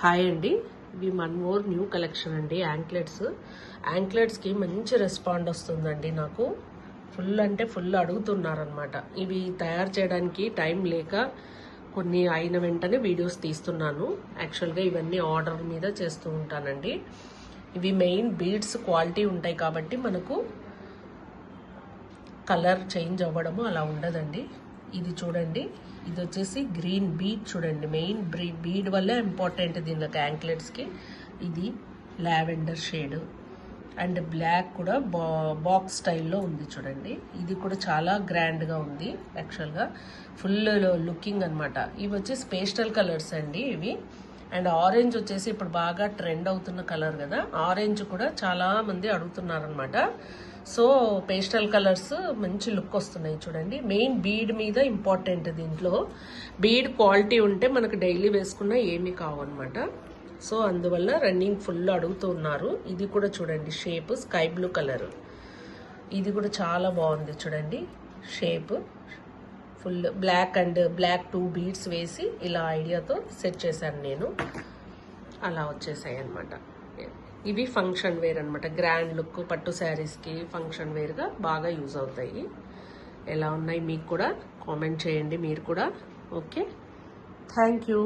Hi అండి, ఇవి one more new collection అండి. యాంక్లెట్స్కి మంచి రెస్పాండ్ వస్తుందండి. నాకు ఫుల్ అంటే ఫుల్ అడుగుతున్నారనమాట. ఇవి తయారు చేయడానికి టైం లేక కొన్ని అయిన వెంటనే వీడియోస్ తీస్తున్నాను. యాక్చువల్గా ఇవన్నీ ఆర్డర్ మీద చేస్తూ ఉంటానండి. ఇవి మెయిన్ బీడ్స్ క్వాలిటీ ఉంటాయి కాబట్టి మనకు కలర్ చేంజ్ అవ్వడము అలా ఉండదండి. ఇది చూడండి, ఇది వచ్చేసి గ్రీన్ బీడ్ చూడండి. మెయిన్ బీడ్ వల్లే ఇంపార్టెంట్ దీనికి యాంక్లెట్స్కి. ఇది లావెండర్ షేడ్ అండ్ బ్లాక్ కూడా బాక్స్ స్టైల్లో ఉంది చూడండి. ఇది కూడా చాలా గ్రాండ్గా ఉంది. యాక్చువల్గా ఫుల్ లుకింగ్ అనమాట. ఇవి వచ్చేసి పేస్టల్ కలర్స్ అండి ఇవి. అండ్ ఆరెంజ్ వచ్చేసి ఇప్పుడు బాగా ట్రెండ్ అవుతున్న కలర్ కదా. ఆరెంజ్ కూడా చాలా మంది అడుగుతున్నారనమాట. సో పేస్టల్ కలర్స్ మంచి లుక్ వస్తున్నాయి చూడండి. మెయిన్ బీడ్ మీద ఇంపార్టెంట్. దీంట్లో బీడ్ క్వాలిటీ ఉంటే మనకు డైలీ వేసుకున్నా ఏమీ కావన్నమాట. సో అందువల్ల రన్నింగ్ ఫుల్ అడుగుతూ ఉన్నారు. ఇది కూడా చూడండి, షేప్ స్కై బ్లూ కలర్. ఇది కూడా చాలా బాగుంది చూడండి. Shape full black and black 2 beads వేసి ఇలా ఐడియాతో సెట్ చేశాను నేను. అలా వచ్చేసాయి అనమాట. ఇవి ఫంక్షన్ వేర్ అనమాట. గ్రాండ్ లుక్ పట్టు శారీస్కి ఫంక్షన్ వేర్గా బాగా యూజ్ అవుతాయి. ఎలా ఉన్నాయి మీకు కూడా కామెంట్ చేయండి మీరు కూడా. Okay, thank you.